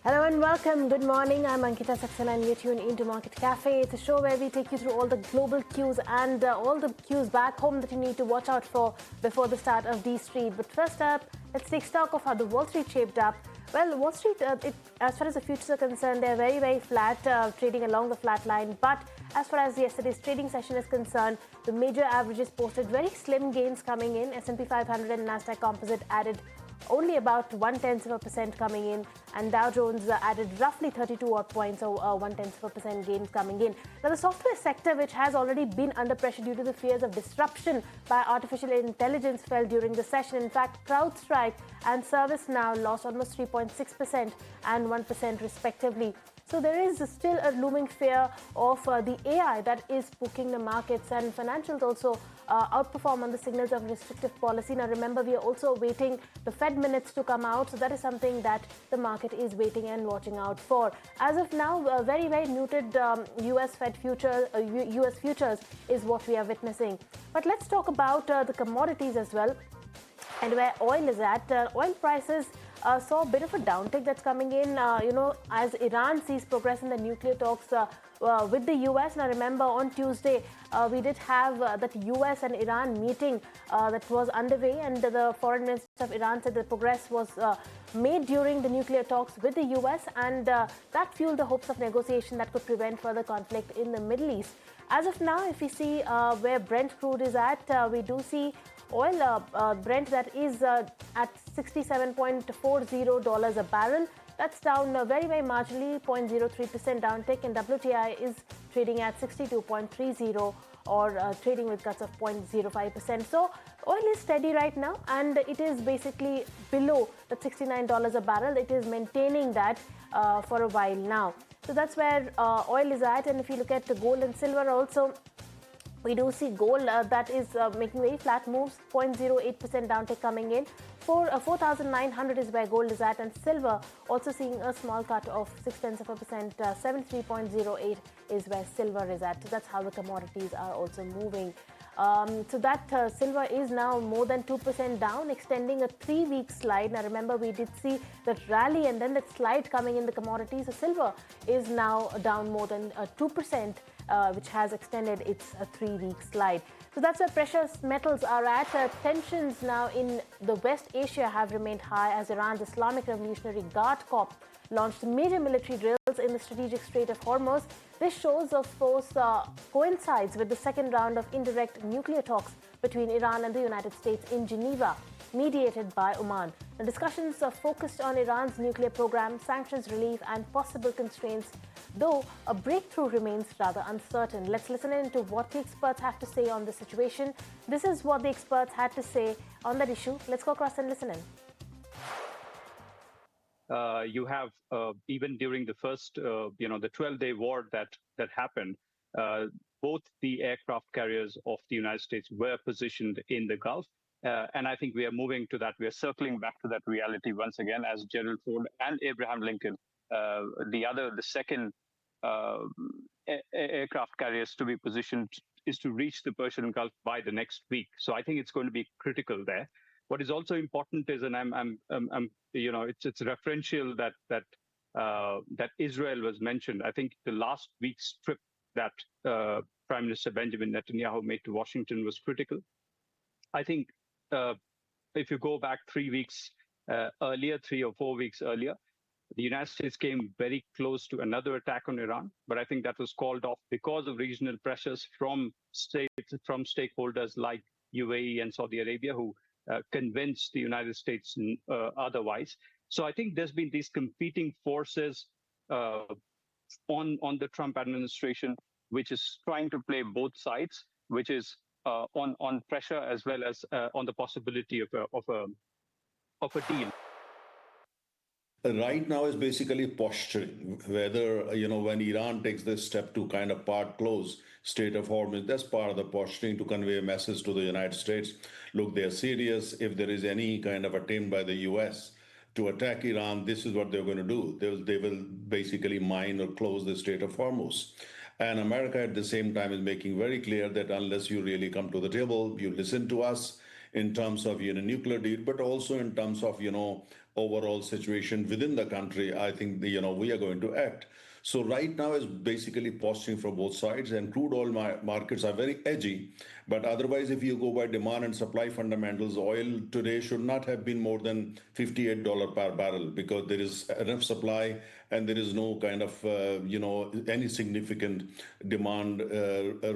Hello and welcome. Good morning. I'm Ankita Saxena and you're tuned into Market Cafe. It's a show where we take you through all the global cues and all the cues back home that you need to watch out for before the start of D Street. But first up, let's take stock of how the Wall Street shaped up. Well, Wall Street, as far as the futures are concerned, they're very, very flat, trading along the flat line. But as far as yesterday's trading session is concerned, the major averages posted very slim gains coming in. S&P 500 and Nasdaq Composite added only about 0.1% coming in, and Dow Jones added roughly 32 odd points, so 0.1% gains coming in. Now, the software sector, which has already been under pressure due to the fears of disruption by artificial intelligence, fell during the session. In fact, CrowdStrike and ServiceNow lost almost 3.6% and 1% respectively. So there is still a looming fear of the AI that is spooking the markets, and financials also outperform on the signals of restrictive policy. Now remember, we are also waiting the Fed minutes to come out, so that is something that the market is waiting and watching out for. As of now, very, very muted US Fed future, US futures is what we are witnessing. But let's talk about the commodities as well, and where oil is at. Oil prices saw a bit of a downtick that's coming in, as Iran sees progress in the nuclear talks with the US. Now remember, on Tuesday, we did have that US and Iran meeting that was underway, and the foreign minister of Iran said the progress was made during the nuclear talks with the US, and that fueled the hopes of negotiation that could prevent further conflict in the Middle East. As of now, if we see where Brent crude is at, we do see oil, Brent, that is at $67.40 a barrel. That's down very, very marginally, 0.03% downtick, and WTI is trading at 62.30 or trading with cuts of 0.05%. So oil is steady right now, and it is basically below the $69 a barrel. It is maintaining that for a while now. So that's where oil is at. And if you look at the gold and silver also, we do see gold that is making very flat moves, 0.08% downtick coming in. 4,900 is where gold is at, and silver also seeing a small cut of 0.6%, 73.08 is where silver is at. So that's how the commodities are also moving. So that silver is now more than 2% down, extending a 3-week slide. Now remember, we did see that rally and then that slide coming in the commodities. So silver is now down more than 2%, which has extended its 3-week slide. So that's where precious metals are at. Tensions now in the West Asia have remained high as Iran's Islamic Revolutionary Guard Corps launched major military drills in the strategic Strait of Hormuz. This shows, of course, coincides with the second round of indirect nuclear talks between Iran and the United States in Geneva, mediated by Oman. The discussions are focused on Iran's nuclear program, sanctions relief, and possible constraints, though a breakthrough remains rather uncertain. Let's listen in to what the experts have to say on the situation. This is what the experts had to say on that issue. Let's go across and listen in. You have even during the first, the 12-day war that happened, both the aircraft carriers of the United States were positioned in the Gulf. And I think we are moving to that. We are circling back to that reality once again, as Gerald Ford and Abraham Lincoln, the second aircraft carriers to be positioned is to reach the Persian Gulf by the next week. So I think it's going to be critical there. What is also important is, and it's referential that Israel was mentioned. I think the last week's trip that Prime Minister Benjamin Netanyahu made to Washington was critical. I think if you go back 3 weeks earlier, 3 or 4 weeks earlier, the United States came very close to another attack on Iran, but I think that was called off because of regional pressures from stakeholders like UAE and Saudi Arabia, who convinced the United States otherwise. So I think there's been these competing forces on the Trump administration, which is trying to play both sides, which is on pressure as well as on the possibility of a deal. Right now is basically posturing. Whether, when Iran takes this step to kind of close Strait of Hormuz, that's part of the posturing to convey a message to the United States. Look, they're serious. If there is any kind of attempt by the US to attack Iran, this is what they're going to do. They will basically mine or close the Strait of Hormuz. And America at the same time is making very clear that unless you really come to the table, you listen to us, in terms of nuclear deal, but also in terms of overall situation within the country. I think we are going to act. So right now is basically posturing from both sides, and crude oil markets are very edgy. But otherwise, if you go by demand and supply fundamentals, oil today should not have been more than $58 per barrel, because there is enough supply and there is no kind of any significant demand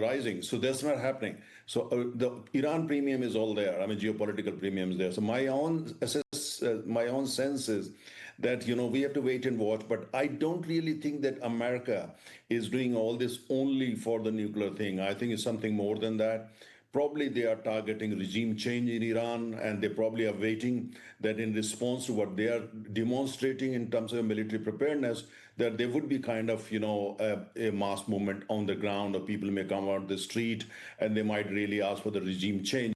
rising. So that's not happening. So the Iran premium is all there. I mean, geopolitical premium is there. So my own sense is that we have to wait and watch. But I don't really think that America is doing all this only for the nuclear thing. I think it's something more than that. Probably they are targeting regime change in Iran, and they probably are waiting that in response to what they are demonstrating in terms of military preparedness, that there would be kind of a mass movement on the ground, or people may come out the street and they might really ask for the regime change.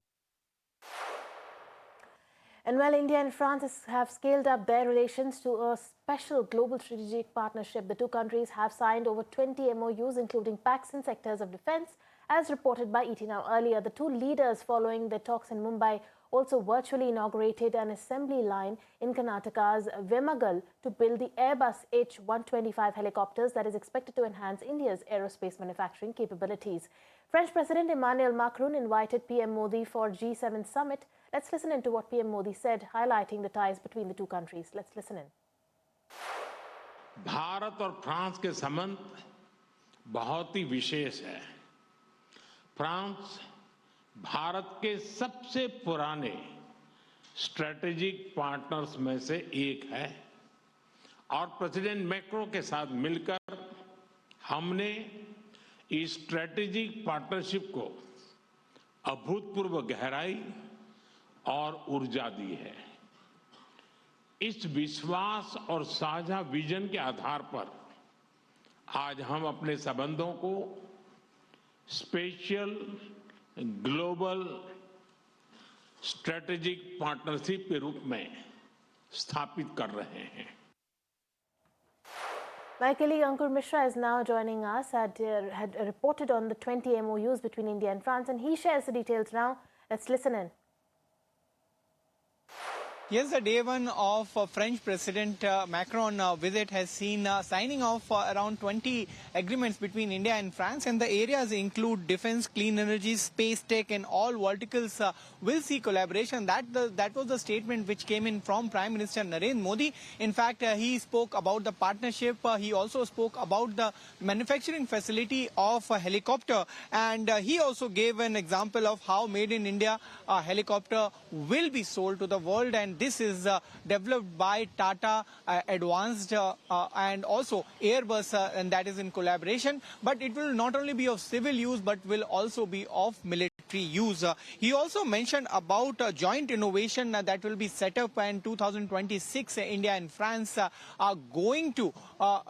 And while India and France have scaled up their relations to a special global strategic partnership, the two countries have signed over 20 MOUs, including pacts in sectors of defense. As reported by ET Now earlier, the two leaders, following their talks in Mumbai, also virtually inaugurated an assembly line in Karnataka's Vemagal to build the Airbus H125 helicopters that is expected to enhance India's aerospace manufacturing capabilities. French President Emmanuel Macron invited PM Modi for G7 summit. Let's listen in to what PM Modi said, highlighting the ties between the two countries. Let's listen in. Bharat और France के संबंध बहुत ही विशेष है। France Bharat के सबसे पुराने strategic partners में से एक है, और प्रेसिडेंट मैक्रो के साथ मिलकर हमने इस स्ट्रेटेजिक पार्टनरशिप को अभूतपूर्व गहराई और ऊर्जा दी है। इस विश्वास और साझा विजन के आधार पर आज हम अपने संबंधों को स्पेशल ग्लोबल स्ट्रेटेजिक पार्टनरशिप के रूप में स्थापित कर रहे हैं। My colleague Ankur Mishra is now joining us. Had reported on the 20 MOUs between India and France, and he shares the details now. Let's listen in. Yes, the day one of French President Macron visit has seen signing off around 20 agreements between India and France, and the areas include defense, clean energy, space tech, and all verticals will see collaboration. That was the statement which came in from Prime Minister Narendra Modi. In fact, he spoke about the partnership. He also spoke about the manufacturing facility of a helicopter, and he also gave an example of how Made in India helicopter will be sold to the world, and this is developed by Tata Advanced and also Airbus, and that is in collaboration. But it will not only be of civil use, but will also be of military use. He also mentioned about joint innovation that will be set up in 2026. India and France are going to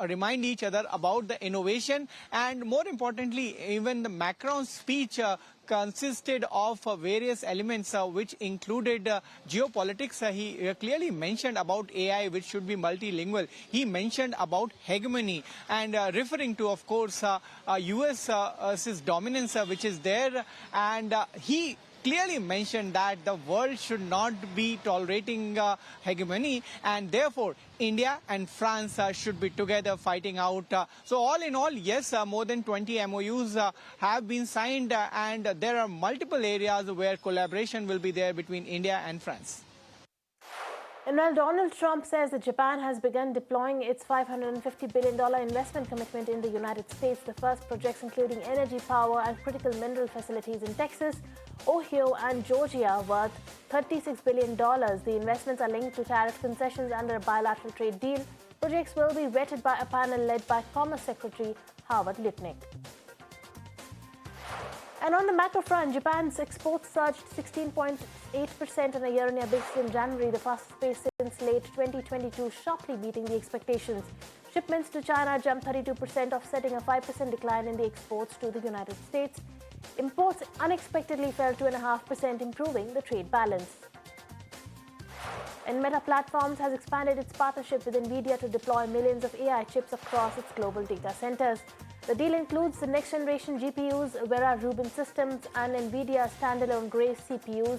remind each other about the innovation, and more importantly, even the Macron's speech consisted of various elements which included geopolitics. He clearly mentioned about AI, which should be multilingual. He mentioned about hegemony, and referring to, of course, US's dominance which is there, and he clearly mentioned that the world should not be tolerating hegemony, and therefore India and France should be together fighting out. So all in all, yes, more than 20 MOUs have been signed, and there are multiple areas where collaboration will be there between India and France. And while Donald Trump says that Japan has begun deploying its $550 billion investment commitment in the United States, the first projects including energy, power and critical mineral facilities in Texas, Ohio and Georgia worth $36 billion. The investments are linked to tariff concessions under a bilateral trade deal. Projects will be vetted by a panel led by Commerce Secretary Howard Lutnick. And on the macro front, Japan's exports surged 16.8% on a year-on-year basis in January, the fastest pace since late 2022, sharply beating the expectations. Shipments to China jumped 32%, offsetting a 5% decline in the exports to the United States. Imports unexpectedly fell 2.5%, improving the trade balance. And Meta Platforms has expanded its partnership with NVIDIA to deploy millions of AI chips across its global data centers. The deal includes the next-generation GPUs, Vera Rubin systems, and NVIDIA standalone Grace CPUs.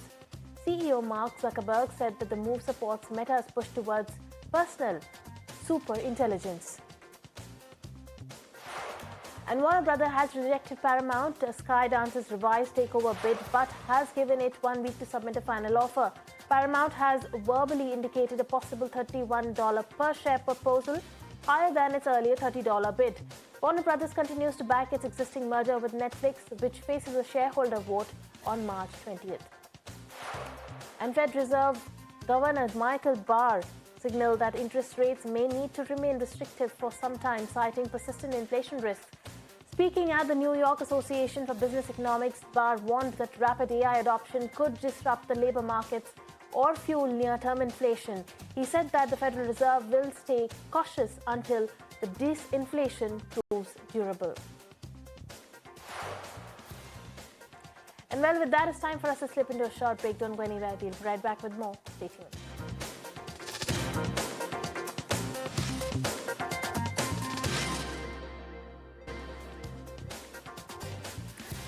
CEO Mark Zuckerberg said that the move supports Meta's push towards personal super intelligence. And Warner Brother has rejected Paramount, Skydance's revised takeover bid, but has given it 1 week to submit a final offer. Paramount has verbally indicated a possible $31 per share proposal, higher than its earlier $30 bid. Warner Brothers continues to back its existing merger with Netflix, which faces a shareholder vote on March 20th. And Fed Reserve Governor Michael Barr signaled that interest rates may need to remain restrictive for some time, citing persistent inflation risks. Speaking at the New York Association for Business Economics, Barr warned that rapid AI adoption could disrupt the labor markets or fuel near-term inflation. He said that the Federal Reserve will stay cautious until the disinflation proves durable. And well, with that, it's time for us to slip into a short break. Don't go anywhere. We'll be right back with more. Stay tuned.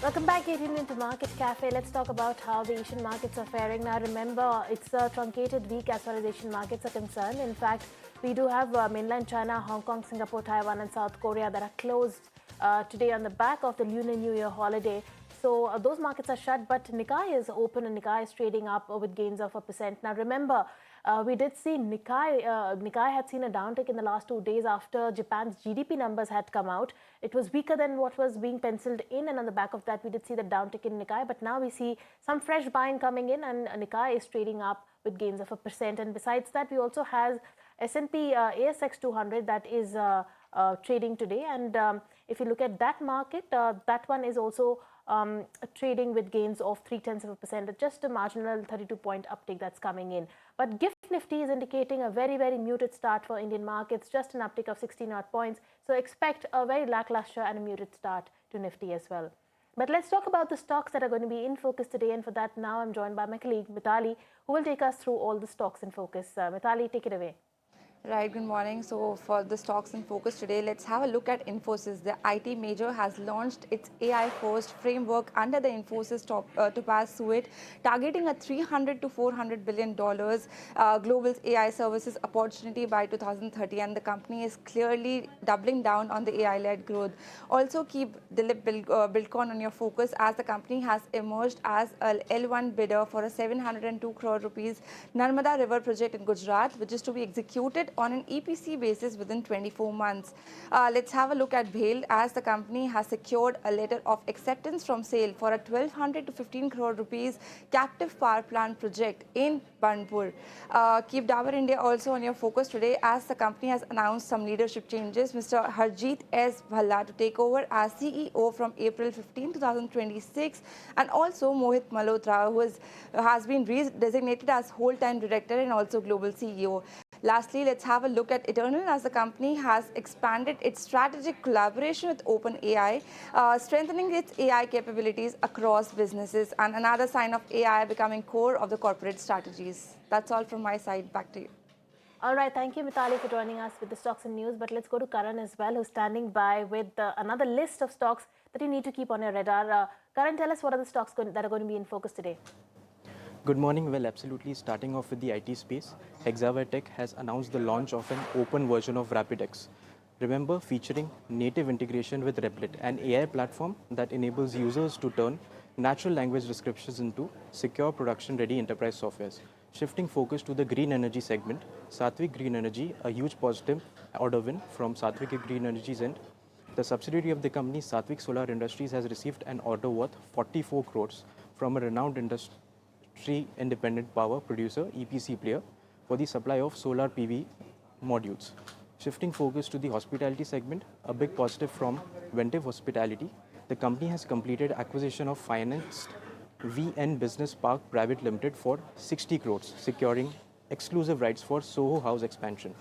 Welcome back, getting into Market Cafe. Let's talk about how the Asian markets are faring. Now, remember, it's a truncated week as far as Asian markets are concerned. In fact, we do have mainland China, Hong Kong, Singapore, Taiwan, and South Korea that are closed today on the back of the Lunar New Year holiday. So those markets are shut, but Nikkei is open and Nikkei is trading up with gains of 1%. Now, remember, we did see Nikkei had seen a downtick in the last 2 days after Japan's GDP numbers had come out. It was weaker than what was being penciled in, and on the back of that, we did see the downtick in Nikkei. But now we see some fresh buying coming in, and Nikkei is trading up with gains of 1%. And besides that, we also have S&P ASX 200 that is trading today. And if you look at that market, that one is also trading with gains of 0.3%, just a marginal 32-point uptick that's coming in. But GIFT Nifty is indicating a very, very muted start for Indian markets, just an uptick of 16 odd points. So expect a very lackluster and a muted start to Nifty as well. But let's talk about the stocks that are going to be in focus today. And for that, now I'm joined by my colleague Mithali, who will take us through all the stocks in focus. Mithali, take it away. Right, good morning. So for the stocks in focus today, let's have a look at Infosys. The IT major has launched its AI-first framework under the Infosys Topaz suite, targeting a $300 to $400 billion global AI services opportunity by 2030. And the company is clearly doubling down on the AI-led growth. Also keep Dilip Bilkon on your focus, as the company has emerged as a L1 bidder for a 702 crore rupees Narmada River project in Gujarat, which is to be executed on an EPC basis within 24 months. Let's have a look at BHEL, as the company has secured a letter of acceptance from SAIL for a 1200 to 15 crore rupees captive power plant project in Banpur. Keep Dabur India also on your focus today, as the company has announced some leadership changes. Mr. Harjeet S. Bhalla to take over as CEO from April 15, 2026, and also Mohit Malhotra, who has been designated as whole-time director and also global CEO. Lastly, let's have a look at Eternal, as the company has expanded its strategic collaboration with OpenAI, strengthening its AI capabilities across businesses, and another sign of AI becoming core of the corporate strategies. That's all from my side. Back to you. All right, thank you, Mithali, for joining us with the stocks and news. But let's go to Karan as well, who's standing by with another list of stocks that you need to keep on your radar. Karan, tell us what are the stocks that are going to be in focus today? Good morning. Well, absolutely. Starting off with the IT space, Hexaware Tech has announced the launch of an open version of RapidX. Remember, featuring native integration with Replit, an AI platform that enables users to turn natural language descriptions into secure production-ready enterprise softwares. Shifting focus to the green energy segment, Satvik Green Energy, a huge positive order win from Satvik Green Energy's end. The subsidiary of the company, Satvik Solar Industries, has received an order worth 44 crores from a renowned independent power producer, EPC player, for the supply of solar PV modules. Shifting focus to the hospitality segment, a big positive from Ventive Hospitality. The company has completed acquisition of financed VN Business Park Private Limited for 60 crores, securing exclusive rights for Soho House expansion.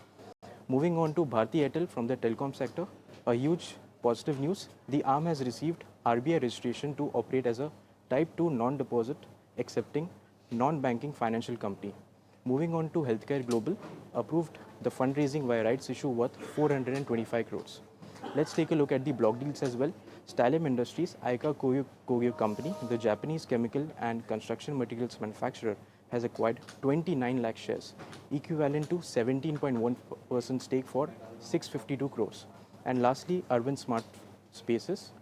Moving on to Bharti Airtel from the telecom sector, a huge positive news. The arm has received RBI registration to operate as a Type 2 non-deposit accepting non-banking financial company. Moving on to Healthcare Global, approved the fundraising via rights issue worth 425 crores. Let's take a look at the block deals as well. Stalem Industries, Aika Kogyo Company, the Japanese chemical and construction materials manufacturer, has acquired 29 lakh shares, equivalent to 17.1% stake for 652 crores. And lastly, Urban Smart Spaces,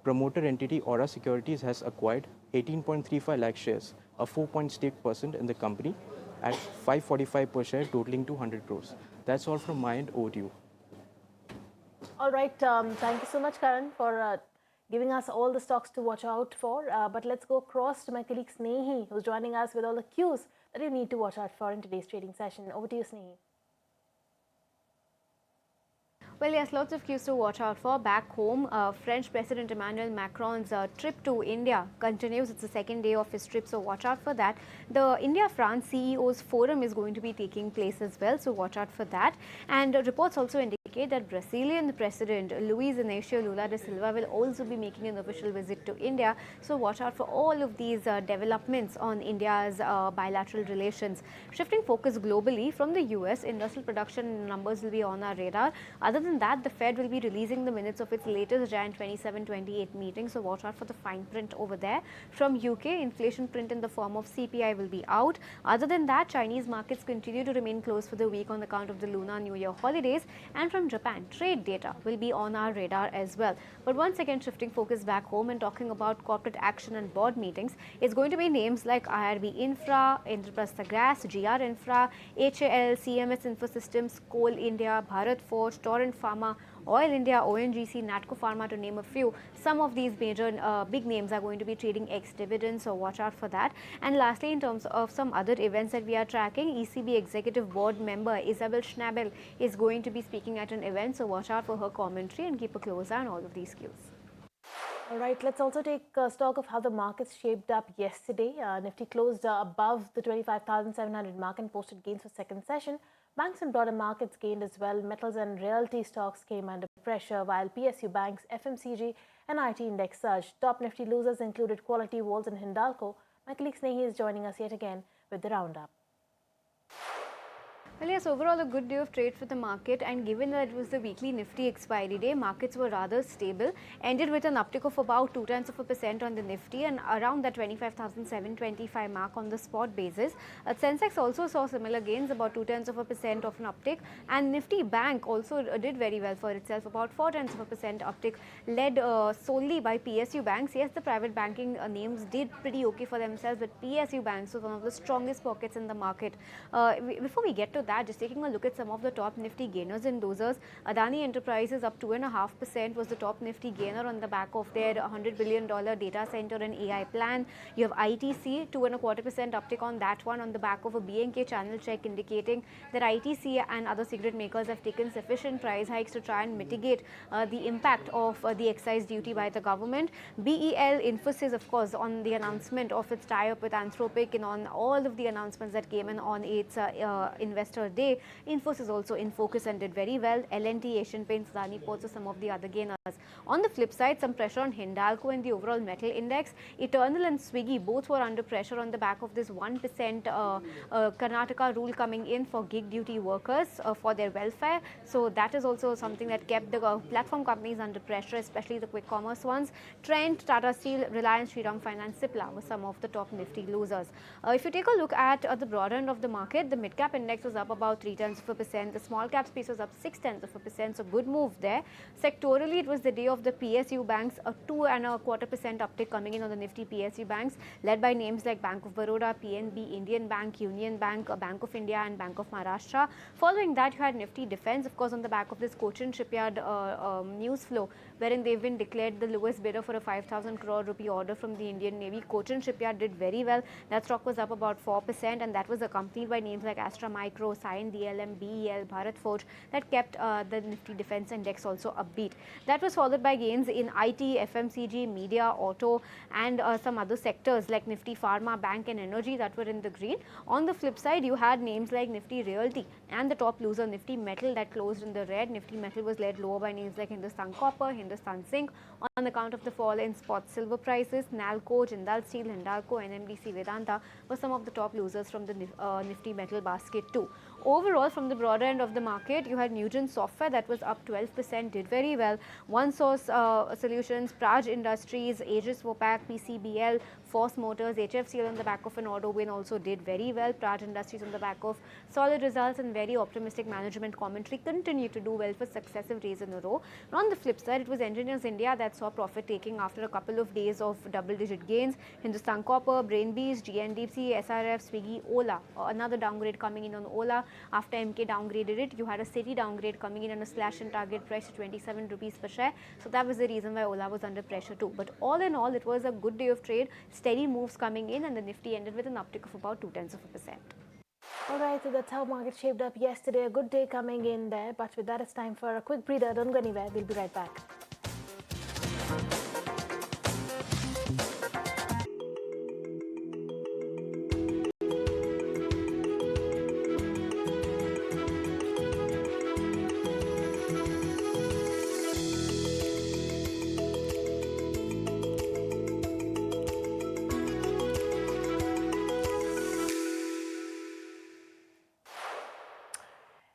promoter entity Aura Securities has acquired 18.35 lakh shares, a 4.6% in the company at 545 per share, totaling to 100 crores. That's all from my end. Over to you. All right. Thank you so much, Karan, for giving us all the stocks to watch out for. But let's go across to my colleague Snehi, who's joining us with all the cues that you need to watch out for in today's trading session. Over to you, Snehi. Well, yes, lots of cues to watch out for. Back home, French President Emmanuel Macron's trip to India continues. It's the second day of his trip, so watch out for that. The India-France CEOs Forum is going to be taking place as well, so watch out for that. And reports also indicate that Brazilian President Luiz Inácio Lula da Silva will also be making an official visit to India, so watch out for all of these developments on India's bilateral relations. Shifting focus globally from the US, industrial production numbers will be on our radar. Other than that, the Fed will be releasing the minutes of its latest Jan 27-28 meeting, so watch out for the fine print over there. From UK, inflation print in the form of CPI will be out. Other than that, Chinese markets continue to remain closed for the week on account of the Lunar New Year holidays. And from Japan, trade data will be on our radar as well. But once again, shifting focus back home and talking about corporate action and board meetings, it's going to be names like IRB Infra, Indraprastha Gas, GR Infra, HAL, CMS Infosystems, Coal India, Bharat Forge, Torrent Pharma, Oil India, ONGC, Natco Pharma, to name a few. Some of these major big names are going to be trading ex-dividends, so watch out for that. And lastly, in terms of some other events that we are tracking, ECB Executive Board member Isabel Schnabel is going to be speaking at an event, so watch out for her commentary and keep a close eye on all of these cues. All right, let's also take stock of how the markets shaped up yesterday. Nifty closed above the 25,700 mark and posted gains for second session. Banks and broader markets gained as well. Metals and realty stocks came under pressure, while PSU banks, FMCG and IT index surged. Top Nifty losers included Quality Walls and Hindalco. My colleague Snehi is joining us yet again with the roundup. Well, yes, overall a good day of trade for the market, and given that it was the weekly Nifty expiry day, markets were rather stable, ended with an uptick of about 0.2% on the Nifty and around the 25,725 mark on the spot basis. Sensex also saw similar gains, about 0.2% of an uptick, and Nifty Bank also did very well for itself, about 0.4% uptick, led solely by PSU banks. Yes, the private banking names did pretty okay for themselves, but PSU banks was one of the strongest pockets in the market. Before we get to that, just taking a look at some of the top Nifty gainers and losers. Adani Enterprises up 2.5% was the top Nifty gainer on the back of their $100 billion data center and AI plan. You have ITC, 2.25% uptick on that one on the back of a BNK channel check indicating that ITC and other cigarette makers have taken sufficient price hikes to try and mitigate the impact of the excise duty by the government. BEL, Infosys, of course, on the announcement of its tie-up with Anthropic and on all of the announcements that came in on its investor day. Infosys also in focus and did very well. L&T, Asian Paints, Adani Ports are some of the other gainers. On the flip side, some pressure on Hindalco and the overall metal index. Eternal and Swiggy both were under pressure on the back of this 1% Karnataka rule coming in for gig duty workers for their welfare. So that is also something that kept the platform companies under pressure, especially the quick commerce ones. Trent, Tata Steel, Reliance, Shriram Finance, Cipla were some of the top Nifty losers. If you take a look at the broader end of the market, the mid-cap index was up about 0.3%. The small cap space was up 0.6%, so good move there. Sectorally, it was the day of the PSU banks, a 2.25% uptick coming in on the Nifty PSU banks, led by names like Bank of Baroda, PNB, Indian Bank, Union Bank, Bank of India and Bank of Maharashtra. Following that, you had Nifty Defence, of course, on the back of this Cochin Shipyard news flow, wherein they've been declared the lowest bidder for a 5,000 crore rupee order from the Indian Navy. Cochin Shipyard did very well. That stock was up about 4%, and that was accompanied by names like Astra Micro, Cyan, DLM, BEL, Bharat Forge, that kept the Nifty Defence Index also upbeat. That was followed by gains in IT, FMCG, media, auto and some other sectors like Nifty Pharma, Bank and Energy that were in the green. On the flip side, you had names like Nifty Realty and the top loser Nifty Metal that closed in the red. Nifty Metal was led lower by names like Hindustan Copper, Hindustan Zinc on account of the fall in spot silver prices. Nalco, Jindal Steel, Hindalco, NMDC, Vedanta were some of the top losers from the Nifty Metal basket too. Overall, from the broader end of the market, you had Nugent Software that was up 12%, did very well. OneSource Solutions, Praj Industries, Aegis Vopak, PCBL, Force Motors, HFCL on the back of an auto win also did very well. Praj Industries on the back of solid results and very optimistic management commentary continued to do well for successive days in a row. And on the flip side, it was Engineers India that saw profit taking after a couple of days of double-digit gains. Hindustan Copper, Brainbees, GNDC, SRF, Swiggy, Ola, another downgrade coming in on Ola after MK downgraded it. You had a Citi downgrade coming in and a slash in target price to 27 rupees per share. So that was the reason why Ola was under pressure too. But all in all, it was a good day of trade, steady moves coming in, and the Nifty ended with an uptick of about 0.2%. All right, so that's how market shaped up yesterday. A good day coming in there. But with that, it's time for a quick breather. Don't go anywhere. We'll be right back.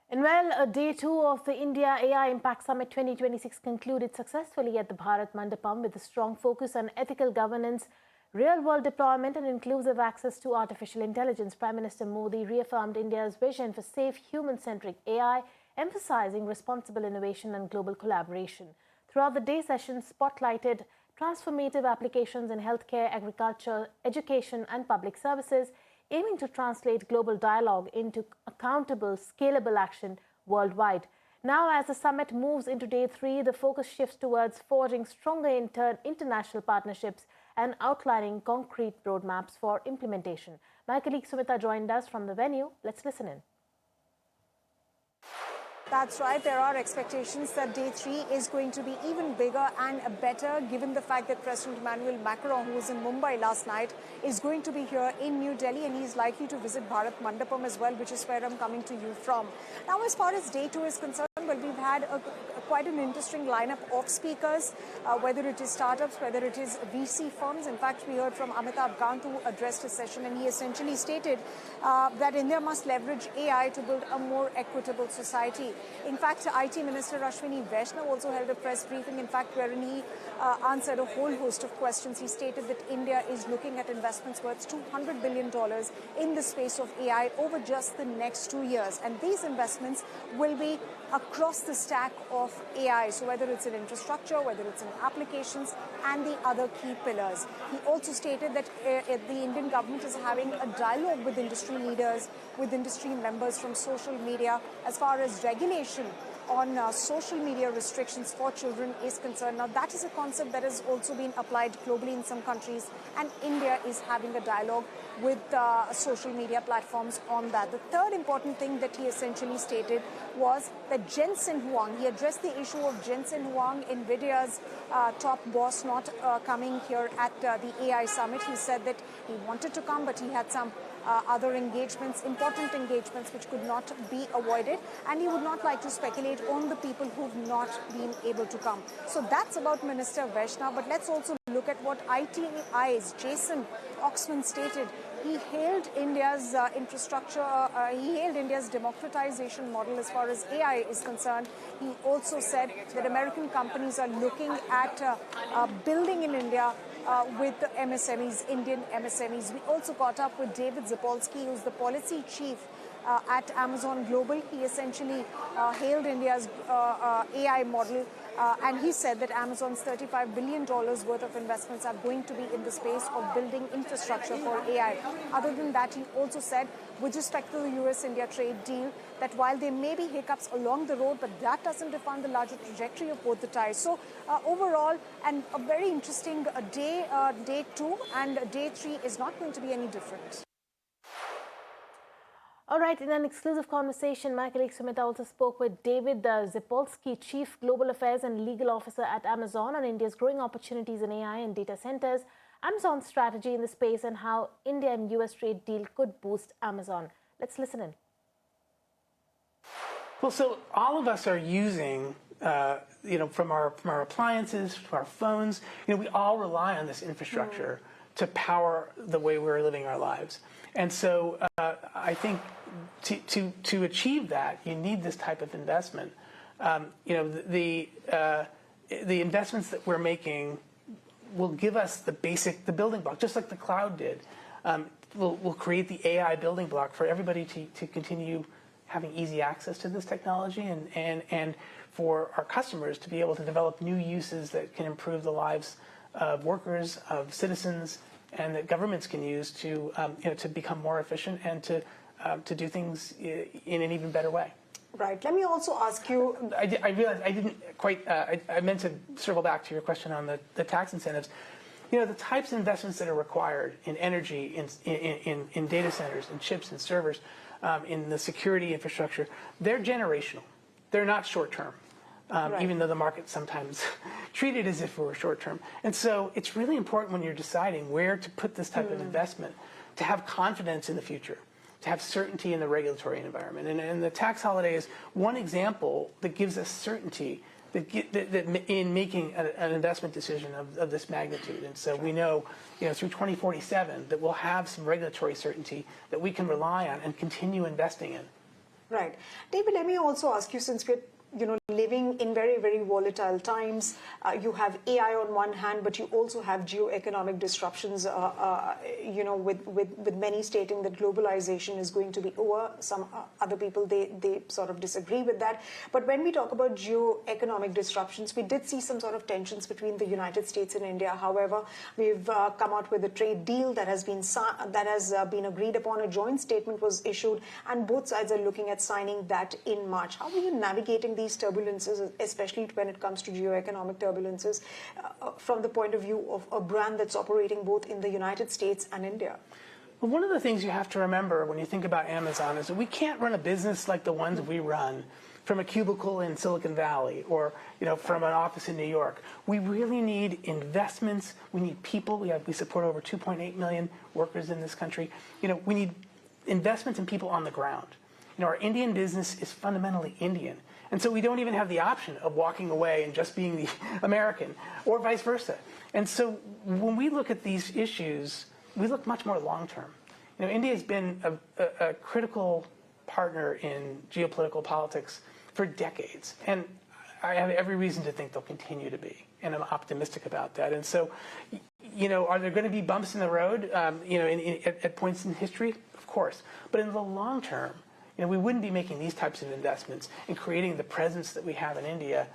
And well, day 2 of the India AI Impact Summit 2026 concluded successfully at the Bharat Mandapam with a strong focus on ethical governance, real-world deployment and inclusive access to artificial intelligence. Prime Minister Modi reaffirmed India's vision for safe, human-centric AI, emphasizing responsible innovation and global collaboration. Throughout the day, sessions spotlighted transformative applications in healthcare, agriculture, education and public services, aiming to translate global dialogue into accountable, scalable action worldwide. Now, as the summit moves into day 3, the focus shifts towards forging stronger international partnerships and outlining concrete roadmaps for implementation. My colleague Sumita joined us from the venue. Let's listen in. That's right. There are expectations that day 3 is going to be even bigger and better, given the fact that President Emmanuel Macron, who was in Mumbai last night, is going to be here in New Delhi, and he's likely to visit Bharat Mandapam as well, which is where I'm coming to you from. Now, as far as day 2 is concerned, well, we've had quite an interesting lineup of speakers, whether it is startups, whether it is VC firms. In fact, we heard from Amitabh Kant, who addressed his session, and he essentially stated that India must leverage AI to build a more equitable society. In fact, IT Minister Ashwini Vaishnaw also held a press briefing, in fact, wherein he answered a whole host of questions. He stated that India is looking at investments worth $200 billion in the space of AI over just the next 2 years. And these investments will be across the stack of AI, so whether it's in infrastructure, whether it's in applications and the other key pillars. He also stated that the Indian government is having a dialogue with industry leaders, with industry members from social media as far as regulation on social media restrictions for children is concerned. Now, that is a concept that has also been applied globally in some countries, and India is having a dialogue with social media platforms on that. The third important thing that he essentially stated was that Jensen Huang, he addressed the issue of Jensen Huang, NVIDIA's top boss, not coming here at the AI Summit. He said that he wanted to come, but he had some other engagements, important engagements, which could not be avoided, and he would not like to speculate on the people who've not been able to come. So that's about Minister Vaishnaw, but let's also look at what ITI's Jason Oxman stated. He hailed India's infrastructure, he hailed India's democratization model as far as AI is concerned. He also said that American companies are looking at building in India with the MSMEs, Indian MSMEs. We also caught up with David Zapolsky, who's the policy chief at Amazon Global. He essentially hailed India's AI model, and he said that Amazon's $35 billion worth of investments are going to be in the space of building infrastructure for AI. Other than that, he also said, with respect to the US-India trade deal, that while there may be hiccups along the road, but that doesn't define the larger trajectory of both the ties. So overall, and a very interesting day 2, and day 3 is not going to be any different. All right, in an exclusive conversation, my colleague Sumita also spoke with David Zapolsky, Chief Global Affairs and Legal Officer at Amazon, on India's growing opportunities in AI and data centers, Amazon's strategy in the space, and how India and US trade deal could boost Amazon. Let's listen in. Well, so all of us are using, from our appliances to our phones, we all rely on this infrastructure to power the way we're living our lives. And so I think to achieve that, you need this type of investment. The investments that we're making will give us the building block, just like the cloud did. We'll create the AI building block for everybody to continue having easy access to this technology and for our customers to be able to develop new uses that can improve the lives of workers, of citizens, and that governments can use to to become more efficient and to do things in an even better way. Right. Let me also ask you. I realized I didn't quite. I meant to circle back to your question on the tax incentives. You know, the types of investments that are required in energy, in data centers, in chips and servers, in the security infrastructure, they're generational. They're not short term. Right. Even though the market sometimes treat it as if it were short term. And so it's really important when you're deciding where to put this type of investment to have confidence in the future, to have certainty in the regulatory environment. And the tax holiday is one example that gives us certainty that in making an investment decision of this magnitude. And so we know, through 2047 that we'll have some regulatory certainty that we can rely on and continue investing in. Right. David, let me also ask you, since we're living in very, very volatile times. You have AI on one hand, but you also have geoeconomic disruptions, with many stating that globalization is going to be over. Some other people, they sort of disagree with that. But when we talk about geoeconomic disruptions, we did see some sort of tensions between the United States and India. However, we've come out with a trade deal that has been agreed upon. A joint statement was issued, and both sides are looking at signing that in March. How are you navigating these turbulences, especially when it comes to geoeconomic turbulences, from the point of view of a brand that's operating both in the United States and India? Well, one of the things you have to remember when you think about Amazon is that we can't run a business like the ones we run from a cubicle in Silicon Valley or from an office in New York. We really need investments. We need people. We support over 2.8 million workers in this country. We need investments in people on the ground. Our Indian business is fundamentally Indian. And so we don't even have the option of walking away and just being the American, or vice versa. And so when we look at these issues, we look much more long-term. India has been a critical partner in geopolitical politics for decades. And I have every reason to think they'll continue to be. And I'm optimistic about that. And so, are there going to be bumps in the road, at points in history? Of course. But in the long term, we wouldn't be making these types of investments and creating the presence that we have in India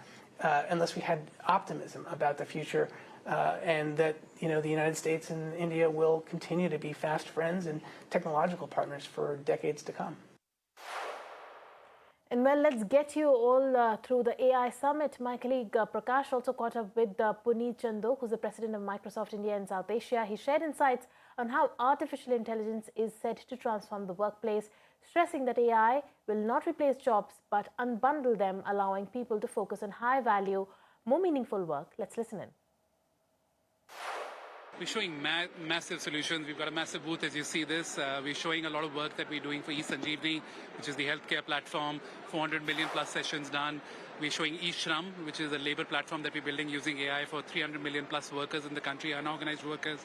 unless we had optimism about the future and that the United States and India will continue to be fast friends and technological partners for decades to come. And well, let's get you all through the AI summit. My colleague Prakash also caught up with Puneet Chandok, who's the president of Microsoft India and South Asia. He shared insights on how artificial intelligence is set to transform the workplace, stressing that AI will not replace jobs but unbundle them, allowing people to focus on high-value, more meaningful work. Let's listen in. We're showing massive solutions. We've got a massive booth as you see this. We're showing a lot of work that we're doing for eSanjeevani, which is the healthcare platform, 400 million plus sessions done. We're showing eShram, which is a labor platform that we're building using AI for 300 million plus workers in the country, unorganized workers.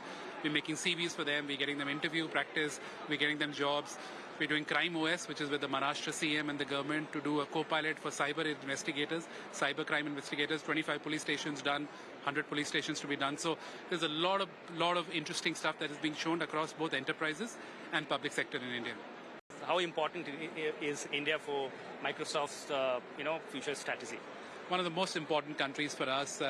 We're making CVs for them. We're getting them interview practice. We're getting them jobs. We're doing Crime OS, which is with the Maharashtra CM and the government to do a co-pilot for cyber investigators, cyber crime investigators, 25 police stations done, 100 police stations to be done. So there's a lot of interesting stuff that is being shown across both enterprises and public sector in India. How important is India for Microsoft's future strategy? One of the most important countries for us,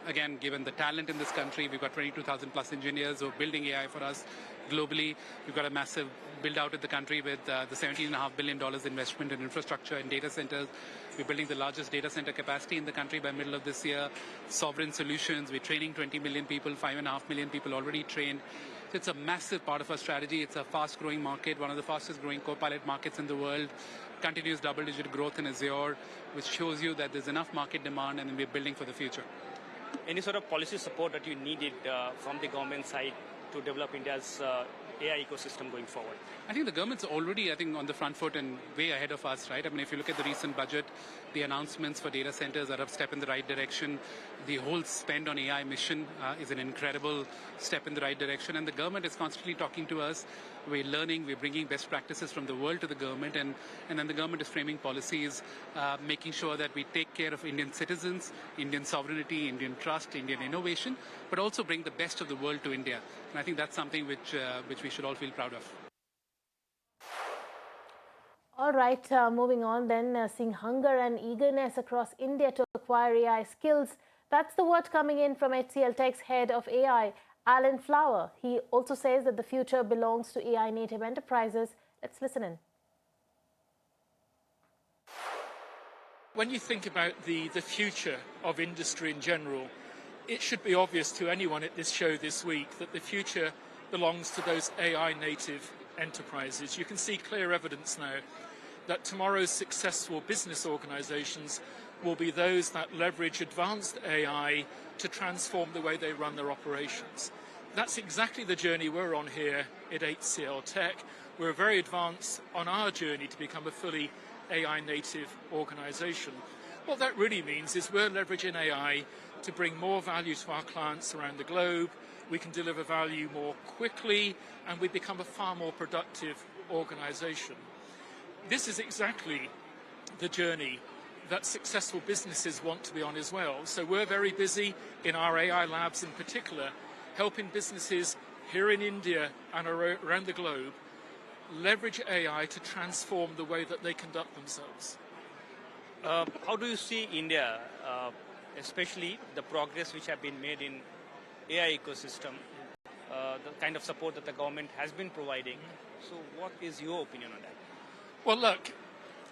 again, given the talent in this country. We've got 22,000 plus engineers who are building AI for us globally. We've got a massive build out in the country with the $17.5 billion investment in infrastructure and data centers. We're building the largest data center capacity in the country by middle of this year. Sovereign solutions. We're training 20 million people, 5.5 million people already trained. So it's a massive part of our strategy. It's a fast-growing market, one of the fastest-growing co-pilot markets in the world. Continuous double-digit growth in Azure, which shows you that there's enough market demand and we're building for the future. Any sort of policy support that you needed from the government side to develop India's AI ecosystem going forward? I think the government's already, on the front foot and way ahead of us, right? If you look at the recent budget, the announcements for data centers are a step in the right direction. The whole spend on AI mission is an incredible step in the right direction. And the government is constantly talking to us We're learning, we're bringing best practices from the world to the government, and then the government is framing policies, making sure that we take care of Indian citizens, Indian sovereignty, Indian trust, Indian innovation, but also bring the best of the world to India. And I think that's something which we should all feel proud of. All right, moving on then, seeing hunger and eagerness across India to acquire AI skills. That's the word coming in from HCL Tech's head of AI, Alan Flower. He also says that the future belongs to AI native enterprises. Let's listen in. When you think about the future of industry in general, it should be obvious to anyone at this show this week that the future belongs to those AI native enterprises. You can see clear evidence now that tomorrow's successful business organizations will be those that leverage advanced AI to transform the way they run their operations. That's exactly the journey we're on here at HCL Tech. We're very advanced on our journey to become a fully AI native organization. What that really means is we're leveraging AI to bring more value to our clients around the globe. We can deliver value more quickly, and we become a far more productive organization. This is exactly the journey that successful businesses want to be on as well. So we're very busy in our AI labs in particular, helping businesses here in India and around the globe leverage AI to transform the way that they conduct themselves. How do you see India, especially the progress which have been made in AI ecosystem, the kind of support that the government has been providing? So what is your opinion on that? Well, look,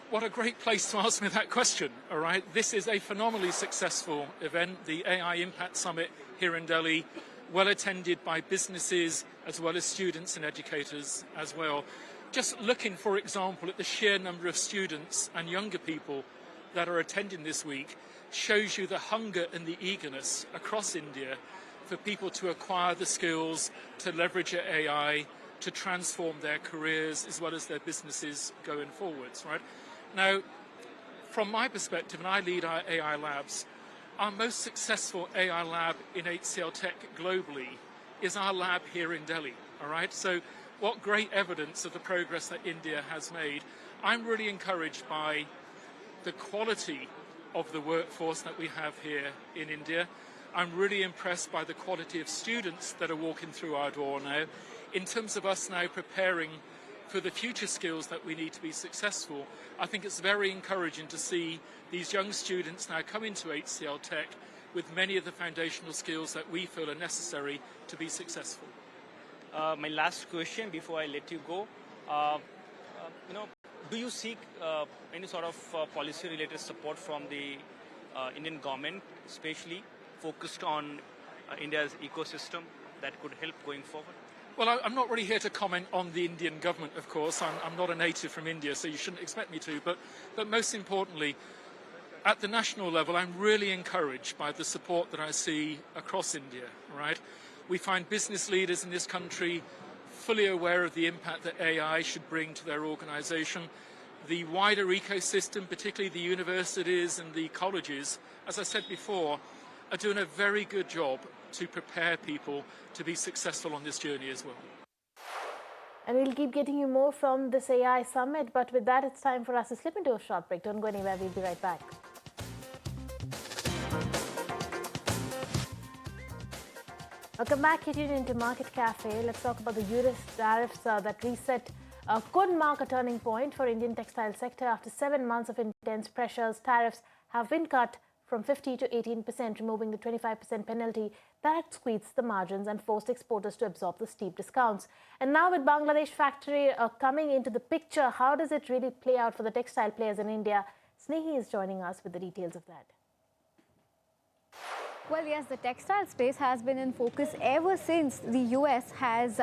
what a great place to ask me that question, all right? This is a phenomenally successful event, the AI Impact Summit here in Delhi, well attended by businesses as well as students and educators as well. Just looking, for example, at the sheer number of students and younger people that are attending this week shows you the hunger and the eagerness across India for people to acquire the skills, to leverage AI, to transform their careers as well as their businesses going forwards, right? Now, from my perspective, and I lead our AI labs, our most successful AI lab in HCL Tech globally is our lab here in Delhi, all right? So what great evidence of the progress that India has made. I'm really encouraged by the quality of the workforce that we have here in India. I'm really impressed by the quality of students that are walking through our door now. In terms of us now preparing for the future skills that we need to be successful, I think it's very encouraging to see these young students now come into HCL Tech with many of the foundational skills that we feel are necessary to be successful. My last question before I let you go, do you seek any sort of policy-related support from the Indian government, especially focused on India's ecosystem that could help going forward? Well, I'm not really here to comment on the Indian government, of course. I'm not a native from India, so you shouldn't expect me to. But most importantly, at the national level, I'm really encouraged by the support that I see across India, right? We find business leaders in this country fully aware of the impact that AI should bring to their organization. The wider ecosystem, particularly the universities and the colleges, as I said before, are doing a very good job to prepare people to be successful on this journey as well. And we'll keep getting you more from this AI summit, but with that, it's time for us to slip into a short break. Don't go anywhere, we'll be right back. Welcome back, you're tuned into Market Cafe. Let's talk about the US tariffs that reset could mark a turning point for Indian textile sector. After 7 months of intense pressures, tariffs have been cut from 50 to 18%, removing the 25% penalty that had squeezed the margins and forced exporters to absorb the steep discounts. And now with Bangladesh factory coming into the picture, how does it really play out for the textile players in India? Snehi is joining us with the details of that. Well, yes, the textile space has been in focus ever since the US has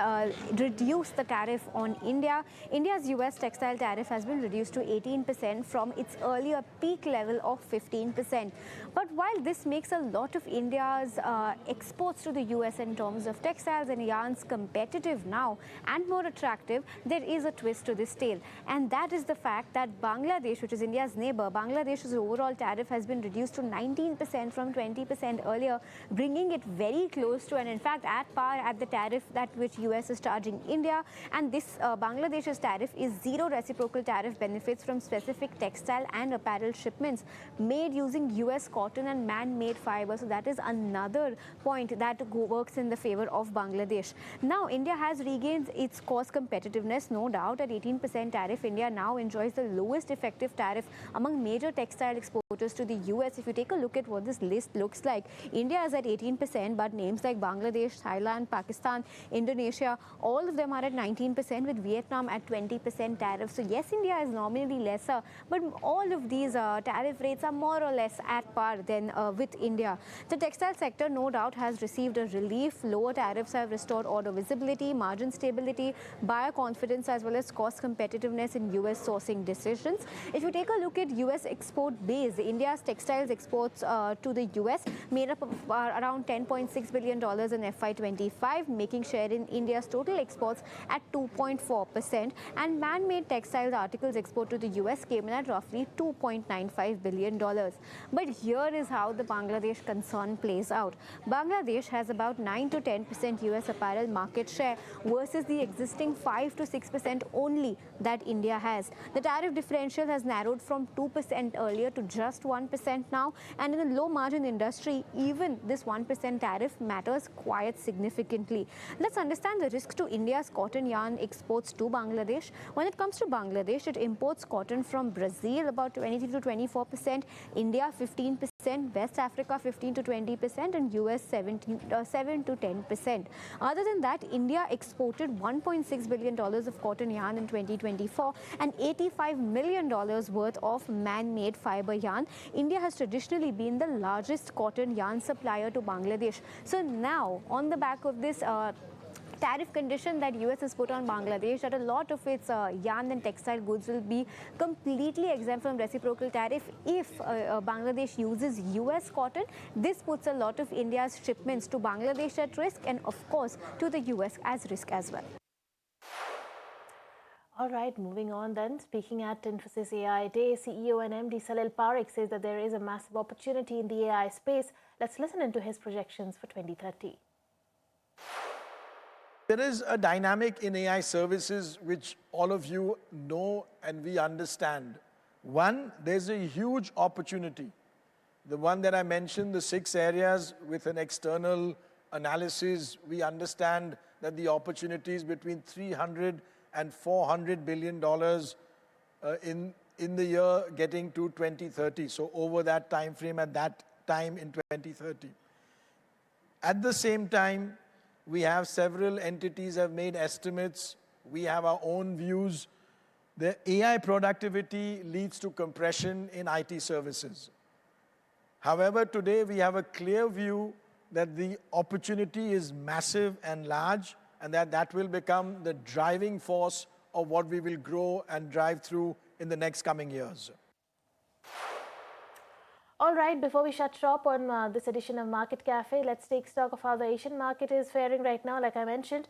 reduced the tariff on India. India's US textile tariff has been reduced to 18% from its earlier peak level of 15%. But while this makes a lot of India's exports to the US in terms of textiles and yarns competitive now and more attractive, there is a twist to this tale. And that is the fact that Bangladesh, which is India's neighbor, Bangladesh's overall tariff has been reduced to 19% from 20% earlier. earlier, bringing it very close to and in fact at par at the tariff that which US is charging India. And this Bangladesh's tariff is zero reciprocal tariff benefits from specific textile and apparel shipments made using US cotton and man-made fiber. So that is another point that works in the favor of Bangladesh. Now India has regained its cost competitiveness, no doubt. At 18% tariff, India now enjoys the lowest effective tariff among major textile exporters to the US. If you take a look at what this list looks like, India is at 18%, but names like Bangladesh, Thailand, Pakistan, Indonesia, all of them are at 19%, with Vietnam at 20% tariff. So yes, India is nominally lesser, but all of these tariff rates are more or less at par than with India. The textile sector, no doubt, has received a relief. Lower tariffs have restored order visibility, margin stability, buyer confidence, as well as cost competitiveness in US sourcing decisions. If you take a look at US export base, India's textiles exports to the US made up of around $10.6 billion in FY25, making share in India's total exports at 2.4%, and man-made textiles articles export to the US came in at roughly $2.95 billion. But here is how the Bangladesh concern plays out. Bangladesh has about 9 to 10% US apparel market share versus the existing 5 to 6% only that India has. The tariff differential has narrowed from 2% earlier to just 1% now, and in a low margin industry, even this 1% tariff matters quite significantly. Let's understand the risk to India's cotton yarn exports to Bangladesh. When it comes to Bangladesh, it imports cotton from Brazil about 23 to 24%, India 15%, West Africa 15 to 20%, and US 7 to 10%. Other than that, India exported $1.6 billion of cotton yarn in 2024 and $85 million worth of man-made fiber yarn. India has traditionally been the largest cotton yarn supplier to Bangladesh. So now, on the back of this tariff condition that US has put on Bangladesh, that a lot of its yarn and textile goods will be completely exempt from reciprocal tariff if Bangladesh uses US cotton. This puts a lot of India's shipments to Bangladesh at risk, and of course to the US as risk as well. All right, moving on then. Speaking at Infosys AI Day, CEO and MD Salil Parekh says that there is a massive opportunity in the AI space. Let's listen into his projections for 2030. There is a dynamic in AI services which all of you know and we understand. One, there's a huge opportunity. The one that I mentioned, the 6 areas with an external analysis, we understand that the opportunity is between $300 and $400 billion in the year getting to 2030. So over that time frame, at that time in 2030. At the same time, we have several entities have made estimates. We have our own views. The AI productivity leads to compression in IT services. However, today we have a clear view that the opportunity is massive and large, and that will become the driving force of what we will grow and drive through in the next coming years. All right, before we shut shop on this edition of Market Cafe, let's take stock of how the Asian market is faring right now. Like I mentioned,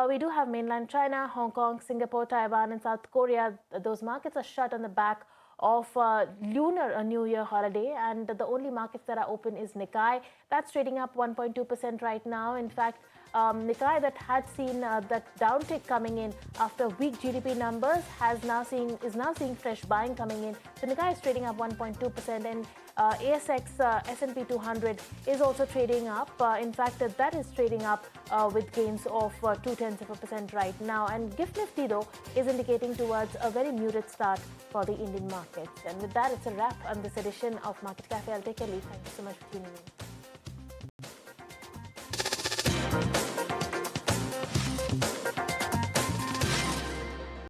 we do have mainland China, Hong Kong, Singapore, Taiwan, and South Korea. Those markets are shut on the back of Lunar New Year holiday, and the only markets that are open is Nikkei. That's trading up 1.2% right now. In fact, Nikkei that had seen that downtick coming in after weak GDP numbers is now seeing fresh buying coming in. So Nikkei is trading up 1.2%, and ASX S&P 200 is also trading up. In fact, that is trading up with gains of 0.2% right now. And GIFT Nifty, though, is indicating towards a very muted start for the Indian markets. And with that, it's a wrap on this edition of Market Cafe. I'll take a leave. Thank you so much for tuning in.